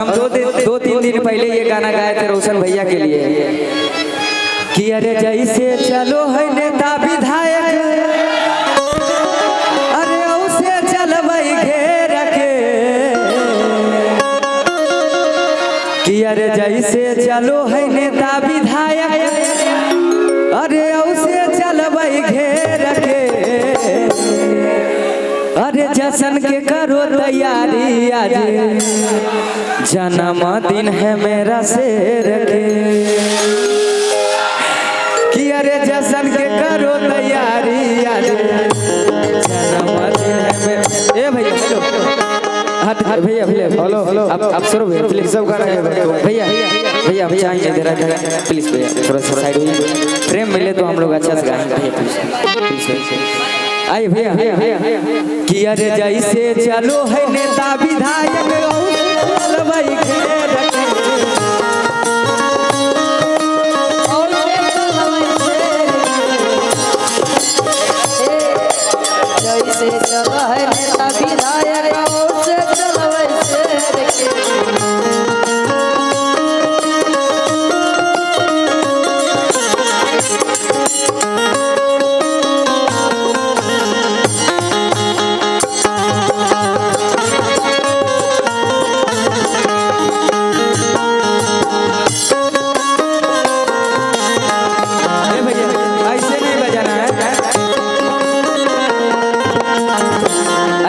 हम दो तीन दिन पहले ये गाना गाए थे रोशन भैया के लिए कि अरे जैसे चलो है नेता विधायक, अरे उसे चलबई घेर के, कि अरे जैसे चलो है नेता विधायक, अरे उसे चलबई घेर के, अरे जश्न के करो तैयारी, आज जन्मदिन है मेरा शेर के, कि अरे जश्न के करो तैयारी, आज जन्मदिन है मेरा। ए भैया हेलो, हट हट भैया भैया हेलो हेलो, आप सरो भैया प्लीज, सब गाना भैया भैया भैया आइए जरा प्लीज भैया, थोड़ा सा साइड होइए, फ्रेम मिले तो हम लोग अच्छा से गाएंगे भैया प्लीज आइए भैया कि अरे जैसे चलो है नेता विधायक, चलबई घेर के, जैसे चलो है नेता विधायक, उसे चलबई घेर के।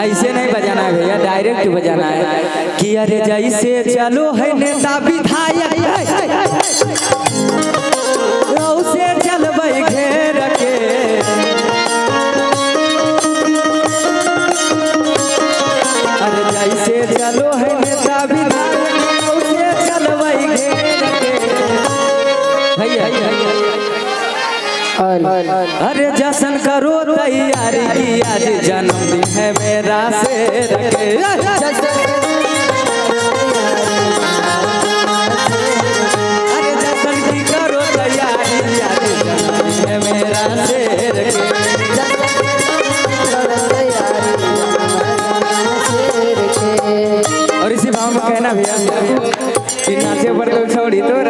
ऐसे नहीं बजाना है भैया, डायरेक्ट बजाना है कि अरे जैसे चलो है नेता विधायक, उसे चलबई घेर के, अरे जैसे चलो है नेता विधायक, उसे चलबई घेर के भैया। अरे जश्न करो तैयारी की, आज जन्मदिन है मेरा शेर के, अरे जश्न की करो तैयारी, आज जन्मदिन है मेरा शेर के। और इसी भाव में कहना भैया कि नाचे पर लोग छोड़ी तो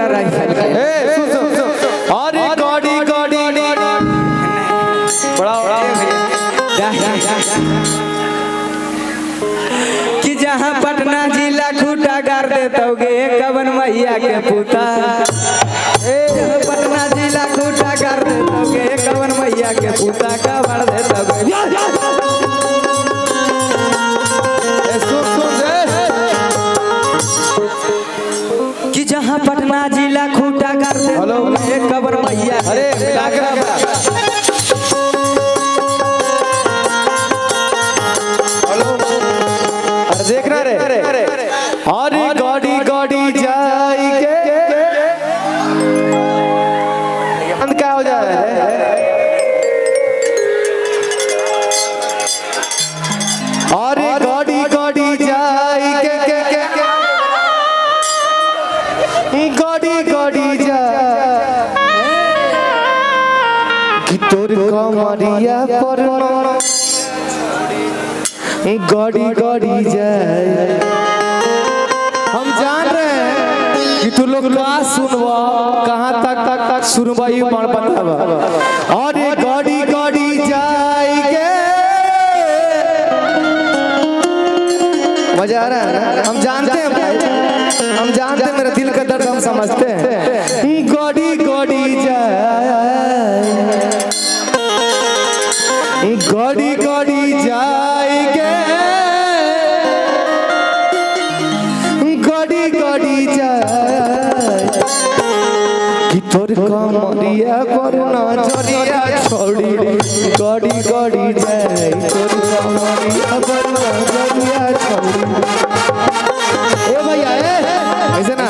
कि जहाँ पटना जिला खूटा गाड़ देतोगे कवन मैया के पुता, पटना जिला खूटा गाड़ देतोगे कवन मैया के पुता का बढ़ देतोगे, कि जहाँ पटना जिला खूटा गाड़ देतोगे कवन मैया, अरे देखना रे, अरे गाड़ी गाड़ी जाई के अंत क्या हो जाए, अरे गाड़ी गाड़ी जाई के गाड़ी गाड़ी जा कि तोर कमरिया पर गाड़ी गाड़ी जाए। हम जान रहे हैं कि तू लोग का सुनवा, कहाँ तक सुनवाई मार बतावा, अरे गाड़ी गाड़ी जाएगे, मजा आ रहा है ना? हम जानते हैं भाई, हम जानते हैं, मेरे दिल का दर्द हम समझते हैं। गाड़ी गाड़ी जाए, गाड़ी गाड़ी जाएगे, गाड़ी गाड़ी जाए कि तोर कमरिया पर नजरिया छोड़ी, गाड़ी गाड़ी जाए, तोर कमरिया पर नजरिया छोड़ी। ए भैया ऐसे ना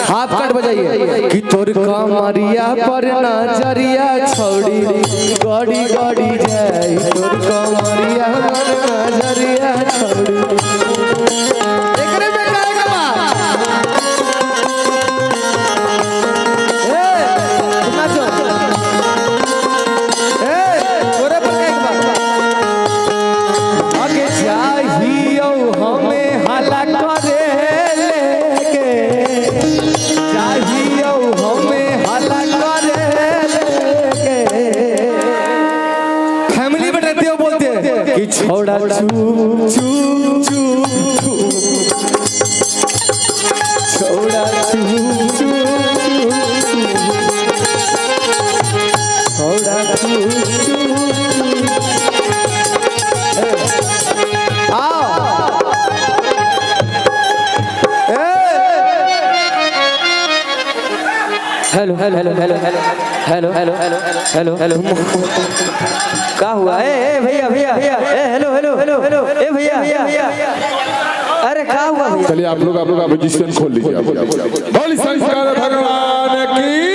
हाथ कट बजाइए कि तोर कमरिया पर नजरिया छोड़ी, गाड़ी गाड़ी जाए, तोर कमरिया पर नजरिया छोड़ी। आगे जाहियो हमें हला करे चुप चुप चुप छोड़ा चुप चुप छोड़ा चुप hello hello hello hello hello hello hello hello hello क्या हुआ? ए भैया भैया भैया ए हेलो हेलो हेलो हेलो ए भैया भैया अरे क्या हुआ भैया? चलिए आप लोग म्यूजिशियन खोल लीजिए। बोली शंकर भगवान की।